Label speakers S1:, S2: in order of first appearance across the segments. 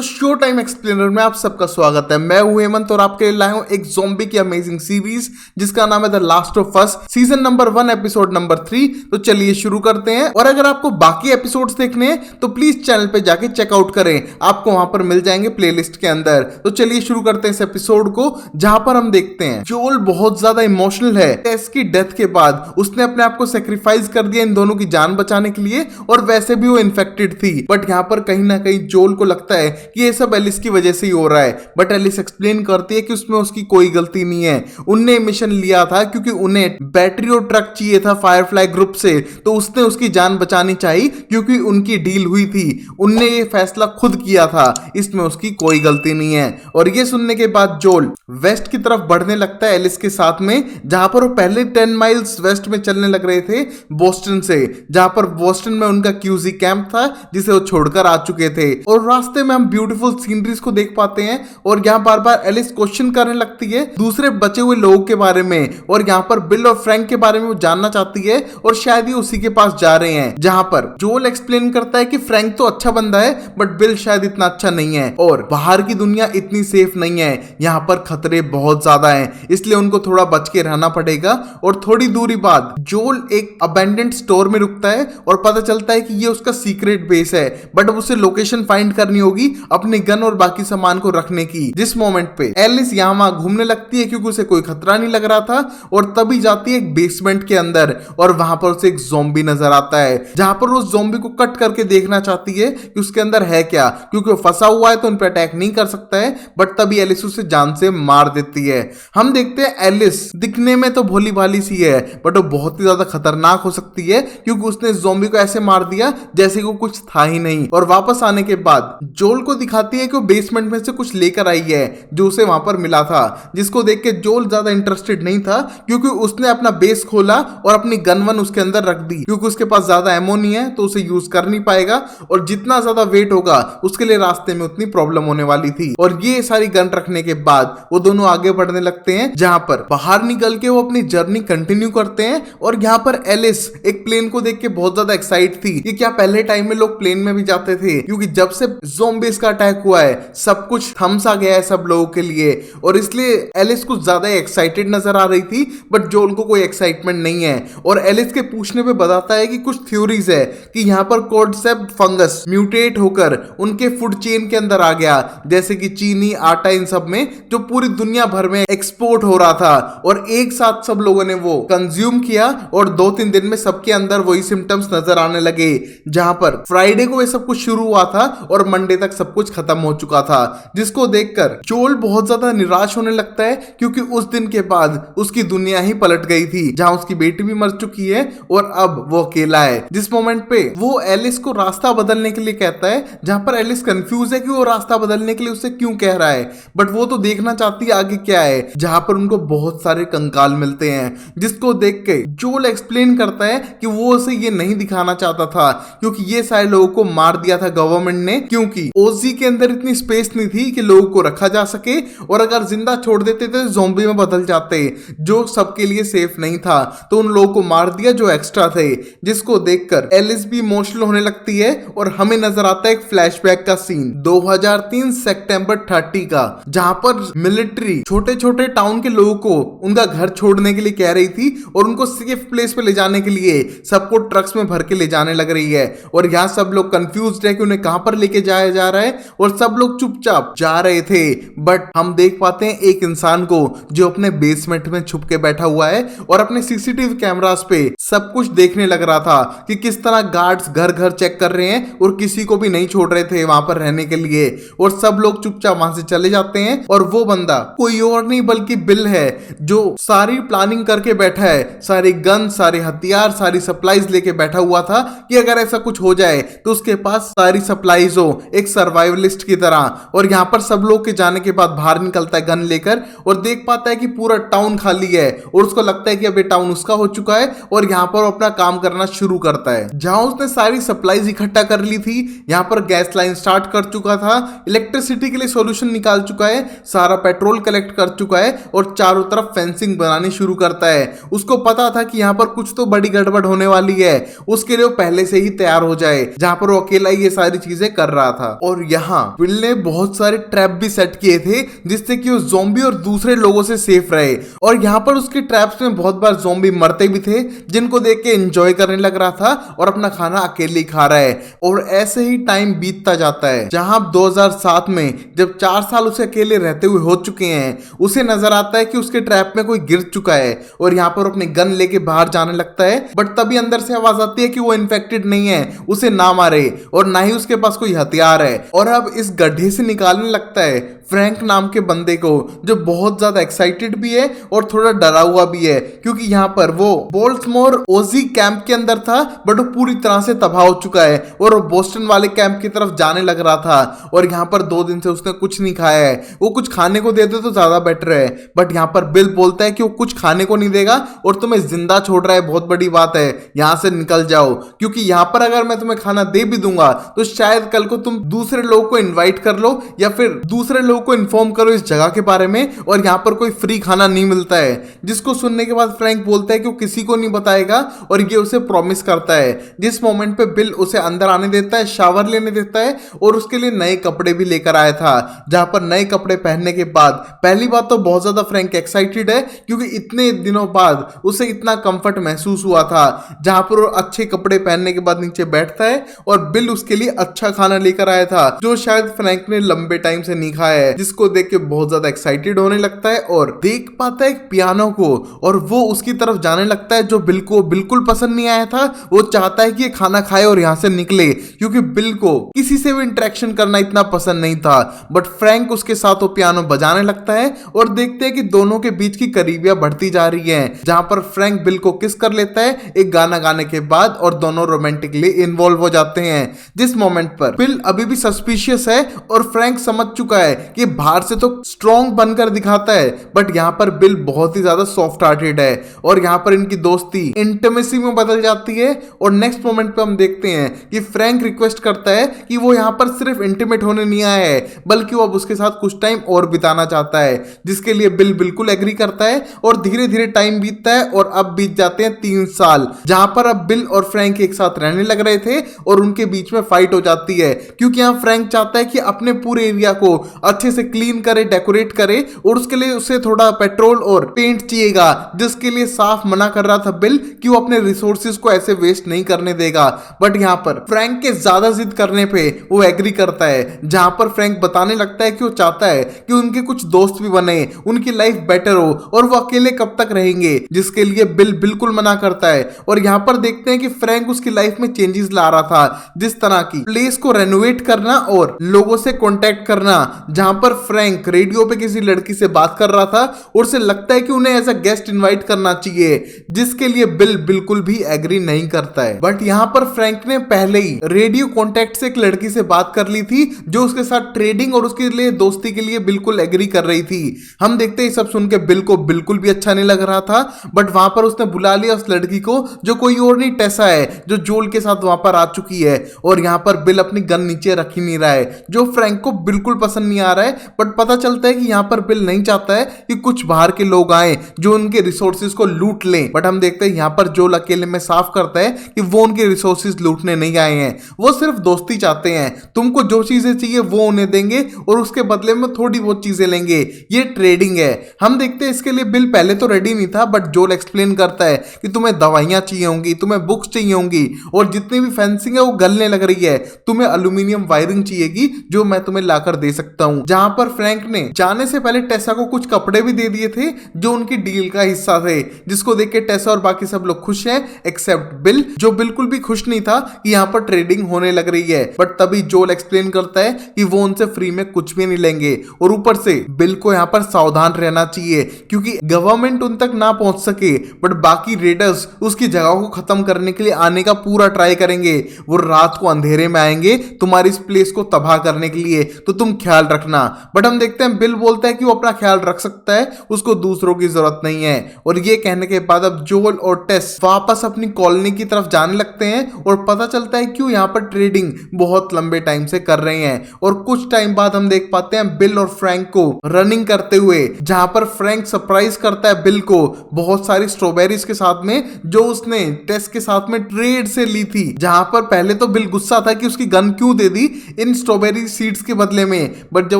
S1: तो show time explainer में आप सबका स्वागत है। मैं हूं हेमंत और आपके लिए लाया हूं एक ज़ॉम्बी की अमेजिंग सीरीज जिसका नाम है the last of us, season number 1 episode number 3। तो चलिए शुरू करते हैं। और अगर आपको बाकी एपिसोड्स देखने हैं तो प्लीज चैनल पे जाके चेकआउट करें, आपको वहां पर मिल जाएंगे प्लेलिस्ट के अंदर। तो चलिए शुरू करते हैं इस एपिसोड को, जहां पर हम देखते हैं जोल बहुत ज्यादा इमोशनल है। टेस की डेथ के बाद उसने अपने आप को सेक्रीफाइस कर दिया इन दोनों की जान बचाने के लिए, और वैसे भी वो इन्फेक्टेड थी। बट यहाँ पर कहीं ना कहीं जोल को लगता है कि ये सब एलिस की वजह से ही हो रहा है। बट एलिस एक्सप्लेन करती है कि उसमें उसकी कोई गलती नहीं है। उनने मिशन लिया था क्योंकि उन्हें बैटरी और ट्रक चाहिए था फायरफ्लाई ग्रुप से, तो उसने उसकी जान बचानी चाहिए क्योंकि उनकी डील हुई थी। उनने ये फैसला खुद किया था, इसमें उसकी कोई गलती नहीं है। और ये सुनने के बाद जोल वेस्ट की तरफ बढ़ने लगता है एलिस के साथ में, जहां पर वो पहले 10 माइल्स वेस्ट में चलने लग रहे थे बोस्टन से, जहां पर बोस्टन में उनका क्यूजी कैंप था जिसे वो छोड़कर आ चुके थे। और रास्ते में हम ब्यूटीफुल सीनरीज को देख पाते हैं और यहाँ बार बार एलिस क्वेश्चन करने लगती है दूसरे बचे हुए लोगों के बारे में, और यहाँ पर बिल और फ्रैंक के बारे में वो जानना चाहती है और शायद ये उसी के पास जा रहे हैं। जहाँ पर जोल एक्सप्लेन करता है कि फ्रैंक तो अच्छा बंदा है बट बिल शायद इतना अच्छा नहीं है, और बाहर की दुनिया इतनी सेफ नहीं है, यहाँ पर खतरे बहुत ज्यादा हैं, इसलिए उनको थोड़ा बच के रहना पड़ेगा। और थोड़ी दूरी बाद जोल एक अबेंडेंट स्टोर में रुकता है और पता चलता है कि ये उसका सीक्रेट बेस है, बट अब उसे लोकेशन फाइंड करनी होगी अपने गन और बाकी सामान को रखने की। जिस मोमेंट पे एलिस यहाँ वहां घूमने लगती है क्योंकि उसे कोई खतरा नहीं लग रहा था, और तभी जाती है एक बेसमेंट के अंदर और वहां पर उसे एक ज़ॉम्बी नजर आता है, जहां पर उस ज़ॉम्बी को कट करके देखना चाहती है कि उसके अंदर है क्या, क्योंकि वो फंसा हुआ है तो उन पर अटैक नहीं कर सकता है। बट तभी एलिस उसे जान से मार देती है। हम देखते हैं एलिस दिखने में तो भोली भाली सी है बट वो बहुत ही ज्यादा खतरनाक हो सकती है, क्योंकि उसने ज़ॉम्बी को ऐसे मार दिया जैसे को कुछ था ही नहीं। और वापस आने के बाद जोल को दिखाती है कि वो बेसमेंट में से कुछ लेकर आई है जो उसे वहां पर मिला था, जिसको देख के जोल ज्यादा इंटरेस्टेड नहीं था क्योंकि उसने अपना बेस खोला और अपनी गन वन उसके अंदर रख दी, क्योंकि उसके पास ज्यादा एमो नहीं है तो उसे यूज कर नहीं पाएगा, और जितना ज्यादा वेट होगा उसके लिए रास्ते में उतनी प्रॉब्लम होने वाली थी। और ये सारी गन रखने के बाद वो दोनों आगे बढ़ने लगते हैं, जहां पर बाहर निकल के वो अपनी जर्नी कंटिन्यू करते हैं। और यहाँ पर एलिस एक प्लेन को देख के बहुत ज्यादा एक्साइट थी कि क्या पहले टाइम में लोग प्लेन में भी जाते थे, क्योंकि जब से ज़ॉम्बीज़ का अटैक हुआ है सब कुछ थम सा गया है सब लोगों के लिए, और इसलिए एलिस कुछ ज्यादा एक्साइटेड नजर आ रही थी। बट जोल को कोई एक्साइटमेंट नहीं है, और एलिस के पूछने पे बताता है कि कुछ थ्योरीज है कि यहाँ पर कॉर्डसेप्स फंगस म्यूटेट होकर उनके फूड चेन के अंदर आ गया, जैसे कि चीनी, आटा, इन सब में, जो पूरी दुनिया भर में एक्सपोर्ट हो रहा था, और एक साथ सब लोगों ने वो कंज्यूम किया और 2-3 दिन में सबके अंदर वही सिम्टम्स नजर आने लगे। जहां पर फ्राइडे को ये सब कुछ शुरू हुआ था और मंडे तक सब कुछ खत्म हो चुका था, जिसको देखकर जोल बहुत ज्यादा निराश होने लगता है, क्योंकि उस दिन के बाद उसकी दुनिया ही पलट गई थी, जहां उसकी बेटी भी मर चुकी है और अब वो अकेला है। जिस मोमेंट पे वो एलिस को रास्ता बदलने के लिए कहता है, जहां पर एलिस कंफ्यूज है कि वो रास्ता बदलने के लिए उससे क्यों कह रहा है, बट वो तो देखना चाहती है आगे क्या है, जहां पर उनको बहुत सारे कंकाल मिलते हैं, जिसको देख के जोल एक्सप्लेन करता है कि वो उसे ये नहीं दिखाना चाहता था क्योंकि ये सारे लोगों को मार दिया था गवर्नमेंट ने, क्योंकि ओजी के अंदर इतनी स्पेस नहीं थी कि लोगों को रखा जा सके, और अगर जिंदा छोड़ देते थे ज़ॉम्बी में बदल जाते, जो सबके लिए सेफ नहीं था, तो उन लोगों को मार दिया जो एक्स्ट्रा थे। जिसको देखकर एलिस भी इमोशनल होने लगती है, और हमें नजर आता है एक फ्लैशबैक का सीन 2003 सितंबर 30 का, जहां पर मिलिट्री छोटे छोटे टाउन के लोगों को उनका घर छोड़ने के लिए कह रही थी और उनको सेफ प्लेस पे ले जाने के लिए सबको ट्रक्स में भर के ले जाने लग रही है। और यहाँ सब लोग कंफ्यूज्ड है कि उन्हें कहां पर लेके जाया जा रहा है, और सब लोग चुपचाप जा रहे थे। बट हम देख पाते हैं एक इंसान को जो अपने बेसमेंट में छुप के बैठा हुआ है और अपने सीसीटीवी कैमरास पे सब कुछ देखने लग रहा था कि किस तरह गार्ड्स घर घर चेक कर रहे हैं और किसी को भी नहीं छोड़ रहे थे वहां पर रहने के लिए, और सब लोग चुपचाप वहां से चले जाते हैं। और वो बंदा कोई और नहीं बल्कि बिल है, जो सारी प्लानिंग करके बैठा है, सारी गन, सारे हथियार, सारी सप्लाईज लेके बैठा हुआ था कि अगर ऐसा कुछ हो जाए तो उसके पास सारी सप्लाईज हो, एक सर्वाइवलिस्ट की तरह। और यहाँ पर सब लोग के जाने के बाद बाहर निकलता है गन लेकर और देख पाता है कि पूरा टाउन खाली है, और उसको लगता है कि अब ये टाउन उसका हो चुका है, और यहाँ पर अपना काम करना शुरू करता है। जहां उसने सारी सप्लाईज इकट्ठा कर ली थी, यहाँ पर गैस लाइन स्टार्ट कर चुका था, इलेक्ट्रिसिटी के लिए सोल्यूशन निकाल चुका है, सारा पेट्रोल कलेक्ट कर चुका है, और चारों तरफ फेंसिंग बनानी शुरू करता है। उसको पता था कि यहाँ पर कुछ तो बड़ी गड़बड़ होने वाली है, उसके लिए वो पहले से ही तैयार हो जाए, जहां पर वो अकेला ही ये सारी चीजें कर रहा था। और यहाँ बिल ने बहुत सारे ट्रैप भी सेट किए थे जिससे कि वो ज़ॉम्बी और दूसरे लोगों से सेफ रहे। और यहाँ पर उसके ट्रैप्स में बहुत बार ज़ॉम्बी मरते भी थे जिनको देख के एंजॉय करने लग रहा था और अपना खाना अकेले ही खा रहा है। और ऐसे ही टाइम बीतता जाता है, जहां 2007 में जब 4 साल उसे अकेले रहते हुए हो चुके हैं, उसे नजर आता है कि उसके ट्रैप में कोई गिर चुका है और यहाँ पर अपने गन लेके बाहर जाने लगता है। बट तभी अंदर से आवाज आती है कि वो इन्फेक्टेड नहीं है, उसे ना मारे और ना ही उसके पास कोई हथियार है। और अब इस गड्ढे से निकालने लगता है फ्रैंक नाम के बंदे को, जो बहुत ज्यादा एक्साइटेड भी है और थोड़ा डरा हुआ भी है, क्योंकि यहाँ पर वो बोल्ट्समोर ओजी कैंप के अंदर था बट वो पूरी तरह से तबाह हो चुका है और वो बोस्टन वाले कैंप की तरफ जाने लग रहा था। और यहाँ पर 2 दिन से उसने कुछ नहीं खाया है, वो कुछ खाने को दे दे तो ज्यादा बेटर है। बट यहाँ पर बिल बोलता है कि वो कुछ खाने को नहीं देगा और तुम्हें जिंदा छोड़ रहा है, बहुत बड़ी बात है, यहाँ से निकल जाओ, क्योंकि यहाँ पर अगर मैं तुम्हें खाना दे भी दूंगा तो शायद कल को तुम दूसरे लोगों को इन्वाइट कर लो या फिर दूसरे लोगों को इन्फॉर्म करो इस जगह के बारे में और यहाँ पर कोई फ्री खाना नहीं मिलता है। जिसको सुनने के बाद फ्रैंक बोलता है कि वो किसी को नहीं बताएगा और ये उसे प्रॉमिस करता है। जिस मोमेंट पे बिल उसे अंदर आने देता है, शावर लेने देता है और उसके लिए नए कपड़े भी लेकर आया था। जहां पर नए कपड़े पहनने के बाद पहली बात तो बहुत ज्यादा फ्रैंक एक्साइटेड है, क्योंकि इतने दिनों बाद उसे इतना कंफर्ट महसूस हुआ था। जहां पर वो अच्छे कपड़े पहनने के बाद नीचे बैठता है और बिल उसके लिए अच्छा खाना लेकर आया था जो शायद फ्रैंक ने लंबे टाइम से नहीं खाया है, जिसको देख के बहुत ज्यादा एक्साइटेड होने लगता है और देख पाता है एक पियानो को और वो उसकी तरफ जाने लगता है, जो बिल को बिल्कुल पसंद नहीं आया था। वो चाहता है कि ये खाना खाए और यहाँ से निकले, क्योंकि बिल को किसी से भी इंटरेक्शन करना इतना पसंद नहीं था। बट फ्रैंक उसके साथ वो पियानो बजाने लगता है और देखते हैं कि दोनों के बीच की करीबियां बढ़ती जा रही हैं, जहां पर फ्रैंक बिल को किस कर लेता है एक गाना गाने के बाद और दोनों रोमांटिकली इन्वॉल्व हो जाते हैं। जिस मोमेंट पर बिल अभी भी सस्पिशियस है और फ्रैंक समझ चुका है कि बाहर से तो स्ट्रॉन्ग बनकर दिखाता है बट यहाँ पर बिल बहुत ही ज्यादा सॉफ्ट हार्टेड है और यहाँ पर इनकी दोस्ती इंटीमेसी में बदल जाती है। और नेक्स्ट मोमेंट पे हम देखते हैं कि फ्रैंक रिक्वेस्ट करता है कि वो यहाँ पर सिर्फ इंटीमेट होने नहीं आया है बल्कि वो अब उसके साथ कुछ टाइम और बिताना चाहता है, जिसके लिए बिल बिल्कुल एग्री करता है। और धीरे धीरे टाइम बीतता है और अब बीत जाते हैं 3 साल, जहां पर अब बिल और फ्रैंक एक साथ रहने लग रहे थे और उनके बीच में फाइट हो जाती है, क्योंकि यहाँ फ्रैंक चाहता है कि अपने पूरे एरिया को अच्छे से क्लीन करे, डेकोरेट करे और उसके लिए उसे थोड़ा पेट्रोल और पेंट चाहिएगा, जिसके लिए साफ मना कर रहा था बिल कि वो अपने रिसोर्सेज को ऐसे वेस्ट नहीं करने देगा। बट यहाँ पर फ्रैंक के ज्यादा जिद करने पे वो एग्री करता है, जहां पर फ्रैंक बताने लगता है कि वो चाहता है कि उनके कुछ दोस्त भी बने, उनकी लाइफ बेटर हो और वो अकेले कब तक रहेंगे, जिसके लिए बिल बिल्कुल मना करता है। और यहाँ पर देखते हैं कि फ्रैंक उसकी लाइफ में चेंजेस ला रहा था, जिस तरह की प्लेस को रेनोवेट करना और लोगों से कॉन्टेक्ट करना। जहां पर फ्रैंक रेडियो पे किसी लड़की से बात कर रहा था और उसे लगता है कि उन्हें एज अ गेस्ट इनवाइट करना चाहिए, जिसके लिए बिल बिल्कुल भी एग्री नहीं करता है। बट यहाँ पर फ्रैंक ने पहले ही रेडियो कॉन्टेक्ट से एक लड़की से बात कर ली थी जो उसके साथ ट्रेडिंग और उसके लिए दोस्ती के लिए बिल्कुल एग्री कर रही थी। हम देखते हैं सब सुन के बिल को बिल्कुल भी अच्छा नहीं लग रहा था, बट वहां पर उसने बुला लिया उस लड़की को जो कोई और नहीं टेसा है, जो जोल के साथ वहां पर आ चुकी है। और यहाँ पर बिल अपनी गन नीचे रख ही नहीं रहा है, जो फ्रैंक को बिल्कुल पसंद नहीं आ रहा है। बट पता चलता है कि यहाँ पर बिल नहीं चाहता है कि कुछ बाहर के लोग आए जो उनके रिसोर्सेज को लूट लें। बट हम देखते हैं यहाँ पर जोल अकेले में साफ करता है कि वो उनके रिसोर्सेज लूटने नहीं आए हैं, वो सिर्फ दोस्ती चाहते हैं। तुमको जो चीजें चाहिए वो उन्हें देंगे और उसके बदले में थोड़ी बहुत चीजें लेंगे, ये ट्रेडिंग है। हम देखते हैं इसके लिए बिल पहले तो रेडी नहीं था, बट जोल एक्सप्लेन करता है कि तुम्हें दवाइयां चाहिए होंगी, तुम्हें बुक्स चाहिए होंगी और जितनी भी फेंसिंग है वो गलने लग रही है, तुम्हें एल्यूमिनियम वायरिंग चाहिएगी जो मैं तुम्हें लाकर दे सकता हूं। जहां पर फ्रैंक ने जाने से पहले टेसा को कुछ कपड़े भी दे दिए थे जो उनकी डील का हिस्सा थे, जिसको देख के टेसा और बाकी सब लोग खुश हैं एक्सेप्ट बिल, जो बिल्कुल भी खुश नहीं था कि यहाँ पर ट्रेडिंग होने लग रही है। बट तभी जोल एक्सप्लेन करता है कि वो उनसे फ्री में कुछ भी नहीं लेंगे और ऊपर से बिल को यहाँ पर सावधान रहना चाहिए क्योंकि गवर्नमेंट उन तक ना पहुंच सके, बट बाकी रेडर्स उसकी जगह को खत्म करने के लिए आने का पूरा ट्राई करेंगे। वो रात को अंधेरे में आएंगे तुम्हारी इस प्लेस को तबाह करने के लिए, तो तुम ख्याल रखना। रखना। बट हम देखते हैं बिल बोलता है कि वो अपना ख्याल रख सकता है, उसको दूसरों की जरूरत नहीं है। और ये कहने के बाद अब जोल और टेस वापस अपनी कॉलोनी की तरफ जाने लगते हैं और पता चलता है कि वो यहाँ पर ट्रेडिंग बहुत लंबे टाइम से कर रहे हैं। और कुछ टाइम बाद हम देख पाते हैं बिल और फ्रैंक को रनिंग करते हुए, जहां पर फ्रैंक सरप्राइज करता है बिल को बहुत सारी स्ट्रॉबेरीज के साथ में जो उसने टेस के साथ में ट्रेड से ली थी। जहां पर पहले तो बिल गुस्सा था कि उसकी गन क्यों दे दी इन स्ट्रॉबेरी सीड्स के बदले में, बट जब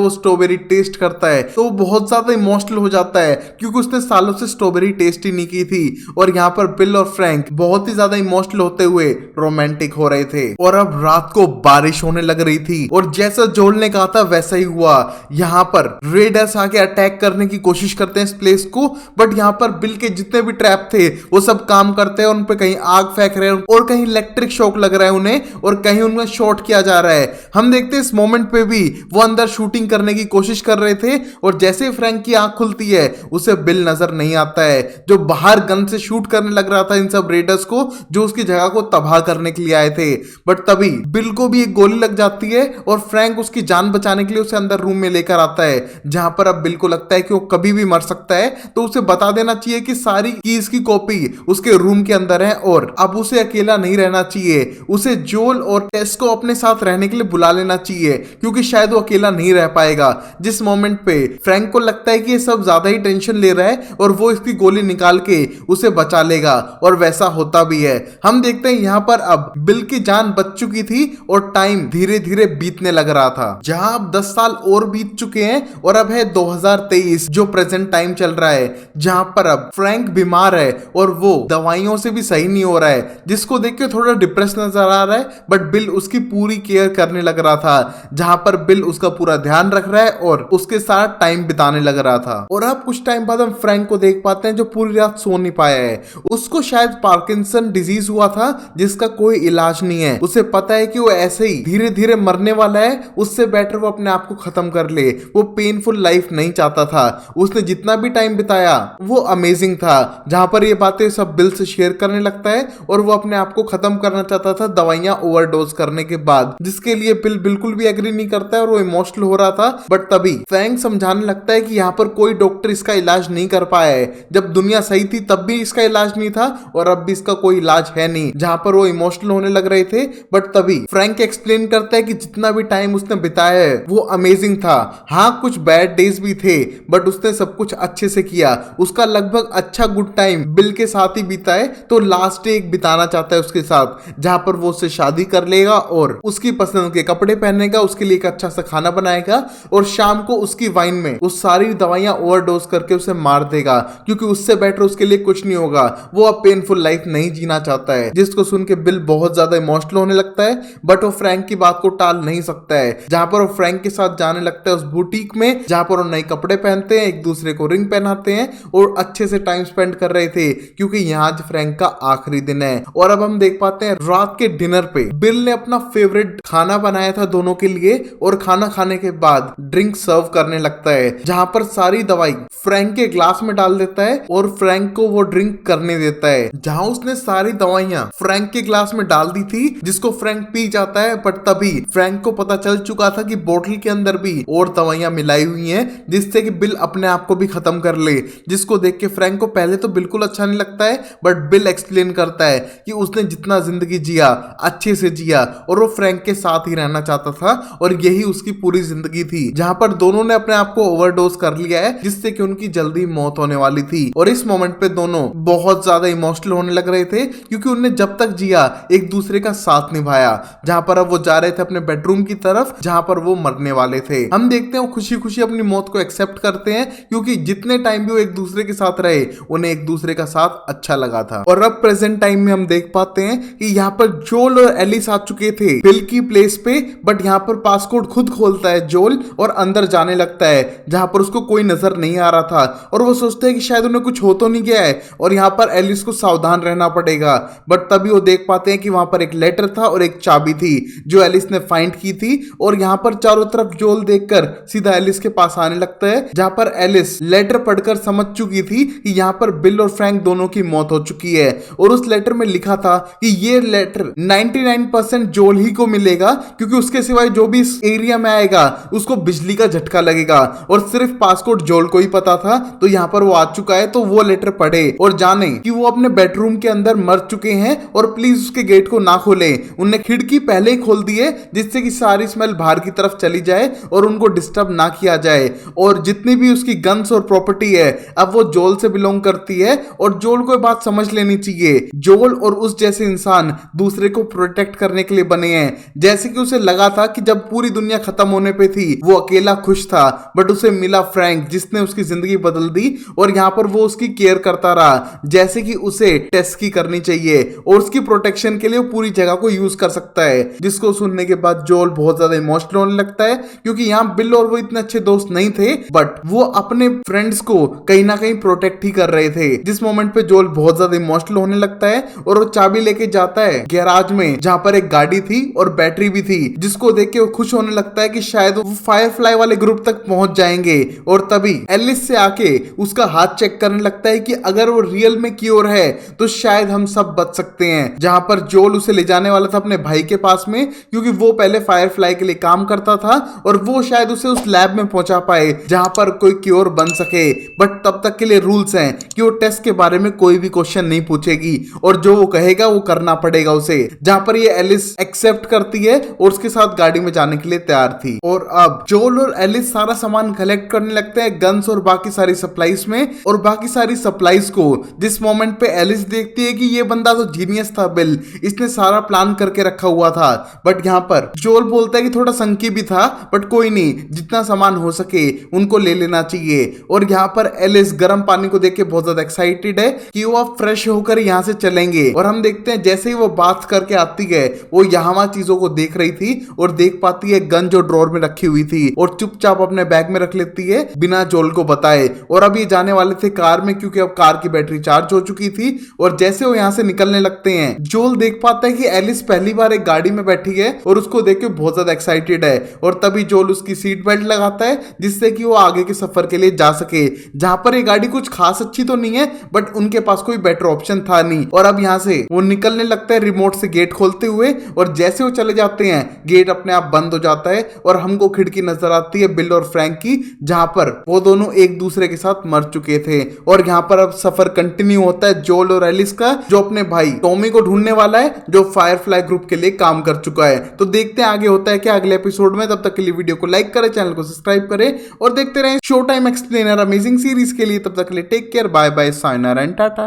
S1: वो स्ट्रॉबेरी टेस्ट करता है तो बहुत ज्यादा इमोशनल हो जाता है क्योंकि उसने सालों से स्ट्रॉबेरी टेस्ट ही नहीं की थी। और यहाँ पर बिल और फ्रैंक बहुत ही ज्यादा इमोशनल होते हुए रोमांटिक हो रहे थे। और अब रात को बारिश होने लग रही थी और जैसा जोल ने कहा था वैसा ही हुआ। यहाँ पर रेडर्स आके अटैक करने की कोशिश करते हैं इस प्लेस को, बट यहाँ पर बिल के जितने भी ट्रैप थे वो सब काम करते हैं। उन पे कहीं आग फेंक रहे हैं और कहीं इलेक्ट्रिक शॉक लग रहा है उन्हें और कहीं उनमें शॉट किया जा रहा है। हम देखते हैं इस मोमेंट पे भी वो अंदर शूटिंग करने की कोशिश कर रहे थे और जैसे फ्रैंक की आंख खुलती है उसे बिल नजर नहीं आता है जो बाहर गन से शूट करने लग रहा था इन सब रेडर्स को जो उसकी जगह को तबाह करने के लिए आए थे। बट तभी बिल को भी एक गोली लग जाती है और फ्रैंक उसकी जान बचाने के लिए उसे अंदर रूम में लेकर आता है, जहां पर अब बिल को लगता है कि वो कभी भी मर सकता है तो उसे बता देना चाहिए कि सारी कीज की कॉपी उसके रूम के अंदर है और अब उसे अकेला नहीं रहना चाहिए। उसे जोल और टेस को अपने साथ रहने के लिए बुला लेना चाहिए क्योंकि शायद वो अकेला नहीं रह पाएगा। जिस मोमेंट पे फ्रैंक को लगता है कि ये सब ज्यादा ही टेंशन ले रहा है और वो इसकी गोली निकाल के उसे बचा लेगा और वैसा होता भी है। हम देखते हैं यहाँ पर अब बिल की जान बच चुकी थी और टाइम धीरे धीरे बीतने लग रहा था। जहां अब 10 साल और बीत चुके हैं और अब है 2023 जो प्रेजेंट टाइम चल रहा है, जहां पर अब फ्रैंक बीमार है और वो दवाइयों से भी सही नहीं हो रहा है, जिसको देख के थोड़ा डिप्रेस नजर आ रहा है। बट बिल उसकी पूरी केयर करने लग रहा था, जहां पर बिल उसका पूरा ध्यान रख रहा है और उसके साथ टाइम बिताने लग रहा था। और अब कुछ टाइम बाद हम फ्रैंक को देख पाते हैं जो पूरी रात सो नहीं पाया है। उसको शायद पार्किंसन डिजीज हुआ था जिसका कोई इलाज नहीं है। उसे पता है कि वो ऐसे ही धीरे धीरे मरने वाला है, उससे बेटर वो अपने आप को खत्म कर ले। वो पेनफुल लाइफ नहीं चाहता था। उसने जितना भी टाइम बिताया वो अमेजिंग था। जहां पर ये बातें सब बिल से शेयर करने लगता है और वो अपने आप को खत्म करना चाहता था दवाइयां ओवरडोज करने के बाद, जिसके लिए बिल बिल्कुल भी एग्री नहीं करता है और वो इमोशनल हो रहा था। बट तभी फ्रैंक समझाने लगता है कि यहाँ पर कोई डॉक्टर इसका इलाज नहीं कर पाया है। जब दुनिया सही थी तब भी इसका इलाज नहीं था और अब भी इसका कोई इलाज है नहीं। जहां पर वो इमोशनल होने लग रहे थे बट तभी फ्रैंक एक्सप्लेन करता है कि जितना भी टाइम उसने बिताया है वो अमेजिंग था। हाँ कुछ बैड डेज भी थे बट उसने सब कुछ अच्छे से किया। उसका लगभग अच्छा गुड टाइम बिल के साथ ही बीता है तो लास्ट डे एक बिताना चाहता है उसके साथ, जहां पर वो उससे शादी कर लेगा और उसकी पसंद के कपड़े पहनेगा, उसके लिए एक अच्छा सा खाना बनाएगा और शाम को उसकी वाइन में वो सारी दवाइयां ओवरडोज करके उसे मार देगा क्योंकि उससे बेटर उसके लिए कुछ नहीं होगा। वो अब पेनफुल लाइफ नहीं जीना चाहता है। जिसको सुन के बिल बहुत ज्यादा इमोशनल होने लगता है बट वो फ्रैंक की बात को टाल नहीं सकता है। जहां पर वो फ्रैंक के साथ जाने लगता है उस बुटीक में जहां पर वो नए कपड़े पहनते हैं, एक दूसरे को रिंग पहनाते हैं और अच्छे से टाइम स्पेंड कर रहे थे क्योंकि यहाँ आज फ्रैंक का आखिरी दिन है। और अब हम देख पाते हैं रात के डिनर पे बिल ने अपना फेवरेट खाना बनाया था दोनों के लिए और खाना खाने के बाद ड्रिंक सर्व करने लगता है, जहां पर सारी दवाई फ्रैंक के ग्लास में डाल देता है और फ्रैंक को वो ड्रिंक करने देता है। जहां उसने सारी दवाइयां फ्रैंक के ग्लास में डाल दी थी जिसको फ्रैंक पी जाता है, बट तभी फ्रैंक को पता चल चुका था कि बोतल के अंदर भी और दवाइयां मिलाई हुई हैं जिससे कि बिल अपने आप को भी खत्म कर ले। जिसको देख के फ्रैंक को पहले तो बिल्कुल अच्छा नहीं लगता है बट बिल एक्सप्लेन करता है कि उसने जितना जिंदगी जिया अच्छे से जिया और वो फ्रैंक के साथ ही रहना चाहता था और यही उसकी पूरी जिंदगी थी। जहां पर दोनों ने अपने आप को ओवरडोज कर लिया है जिससे कि उनकी जल्दी मौत होने वाली थी। और इस मोमेंट पे दोनों बहुत ज्यादा इमोशनल होने लग रहे थे क्योंकि उन्होंने जब तक जिया एक दूसरे का साथ निभाया। जहां पर अब वो जा रहे थे अपने बेडरूम की तरफ जहां पर वो मरने वाले थे। हम देखते हैं वो खुशी खुशी अपनी मौत को एक्सेप्ट करते हैं क्योंकि जितने टाइम भी वो एक दूसरे के साथ रहे उन्हें एक दूसरे का साथ अच्छा लगा था। और अब प्रेजेंट टाइम में हम देख पाते हैं कि यहाँ पर जोल और एलिस आ चुके थे बिल की प्लेस पे, बट यहाँ पर पासकोड खुद खोलता है जोल और अंदर जाने लगता है जहां पर उसको कोई नजर नहीं आ रहा था और वो सोचते हैं कि शायद उन्हें कुछ हो तो नहीं गया है और यहाँ पर एलिस को सावधान रहना पड़ेगा। बट तभी वो देख पाते हैं कि वहां पर एक लेटर था और एक चाबी थी जो एलिस ने फाइंड की थी और यहाँ पर चारों तरफ जोल देखकर सीधा एलिस के पास आने लगता है, जहां पर एलिस लेटर पढ़कर समझ चुकी थी कि यहाँ पर बिल और फ्रैंक दोनों की मौत हो चुकी है और उस लेटर में लिखा था कि ये लेटर 99% जोल ही को मिलेगा क्योंकि उसके सिवाय जो भी इस एरिया में आएगा उसको उसको बिजली का झटका लगेगा और सिर्फ पासकोड जोल को ही पता था। तो यहाँ पर वो आ चुका है, तो वो लेटर पढ़े और जाने कि वो अपने बेडरूम के अंदर मर चुके हैं और प्लीज उसके गेट को ना खोले। उनने खिड़की पहले ही खोल दी है जिससे कि सारी स्मेल बाहर की तरफ चली जाए और उनको डिस्टर्ब ना किया जाए। और जितनी भी उसकी गन्स और प्रॉपर्टी है अब वो जोल से बिलोंग करती है और जोल को बात समझ लेनी चाहिए। जोल और उस जैसे इंसान दूसरे को प्रोटेक्ट करने के लिए बने हैं। जैसे कि उसे लगा था कि जब पूरी दुनिया खत्म होने पे थी वो अकेला खुश था, बट उसे मिला फ्रैंक जिसने उसकी जिंदगी बदल दी और यहाँ पर वो उसकी केयर करता रहा जैसे कि उसे टेस्ट की करनी चाहिए और उसकी प्रोटेक्शन के लिए वो पूरी जगह को यूज कर सकता है। जिसको सुनने के बाद जोल बहुत ज्यादा इमोशनल होने लगता है क्योंकि यहाँ बिल और वो इतने अच्छे दोस्त नहीं थे, बट वो अपने फ्रेंड्स को कहीं ना कहीं प्रोटेक्ट ही कर रहे थे। जिस मोमेंट पे जोल बहुत ज्यादा इमोशनल होने लगता है और वो चाबी लेके जाता है गैराज में जहां पर एक गाड़ी थी और बैटरी भी थी, जिसको देख के वो खुश होने लगता है कि शायद वो फायरफ्लाई वाले ग्रुप तक पहुंच जाएंगे। और तभी एलिस से आके उसका हाथ चेक करने लगता है कि अगर वो रियल में क्योर है तो शायद हम सब बच सकते हैं। जहां पर जोल उसे ले जाने वाला था अपने भाई के पास में क्योंकि वो पहले फायरफ्लाई के लिए काम करता था और वो शायद उसे उस लैब में पहुंचा पाए जहां पर कोई क्योर बन सके। बट तब तक के लिए रूल्स हैं कि वो टेस्ट के बारे में कोई भी क्वेश्चन नहीं पूछेगी और जो वो कहेगा वो करना पड़ेगा उसे। जहां पर ये एलिस एक्सेप्ट करती है और उसके साथ गाड़ी में जाने के लिए तैयार थी। और अब जोल और एलिस सारा सामान कलेक्ट करने लगते हैं गन्स और बाकी सारी सप्लाईज में और बाकी सारी सप्लाईज को। जिस मोमेंट पे एलिस देखती है कि ये बंदा तो जीनियस था बिल, इसने सारा प्लान करके रखा हुआ था। बट यहाँ पर जोल बोलता है कि थोड़ा संकी भी था बट कोई नहीं, जितना सामान हो सके उनको ले लेना चाहिए। और यहाँ पर एलिस गर्म पानी को देख के बहुत ज्यादा एक्साइटेड है कि वो अब फ्रेश होकर यहाँ से चलेंगे। और हम देखते हैं जैसे ही वो बात करके आती है वो यहाँ चीजों को देख रही थी और देख पाती है गन जो ड्रॉर में रखी हुई थी और चुपचाप अपने बैग में रख लेती है बिना जोल को बताए। और अब ये जाने वाले थे कार में क्योंकि अब कार की बैटरी चार्ज हो चुकी थी। और जैसे वो यहाँ से निकलने लगते हैं जोल देख पाता है कि एलिस पहली बार एक गाड़ी में बैठी है और उसको देख के बहुत ज्यादा एक्साइटेड है। और तभी जोल उसकी सीट बेल्ट लगाता है जिससे कि वो आगे के सफर के लिए जा सके। जहां पर ये गाड़ी कुछ खास अच्छी तो नहीं है बट उनके पास कोई बेटर ऑप्शन था नहीं। और अब यहाँ से वो निकलने लगता है रिमोट से गेट खोलते हुए और जैसे वो चले जाते हैं गेट अपने आप बंद हो जाता है और हमको खिड़की नजर आती है बिल और फ्रैंक की जहां पर वो दोनों एक दूसरे के साथ मर चुके थे। और यहाँ पर अब सफर कंटिन्यू होता है जोल और एलिस का, जो अपने भाई टॉमी को ढूंढने वाला है जो फायरफ्लाई ग्रुप के लिए काम कर चुका है। तो देखते हैं आगे होता है क्या अगले एपिसोड में। तब तक के लिए वीडियो को लाइक करें, चैनल को सब्सक्राइब करें और देखते रहें show time explainer amazing series के लिए। तब तक के लिए टेक केयर, बाय बाय, साइनर एंड टाटा।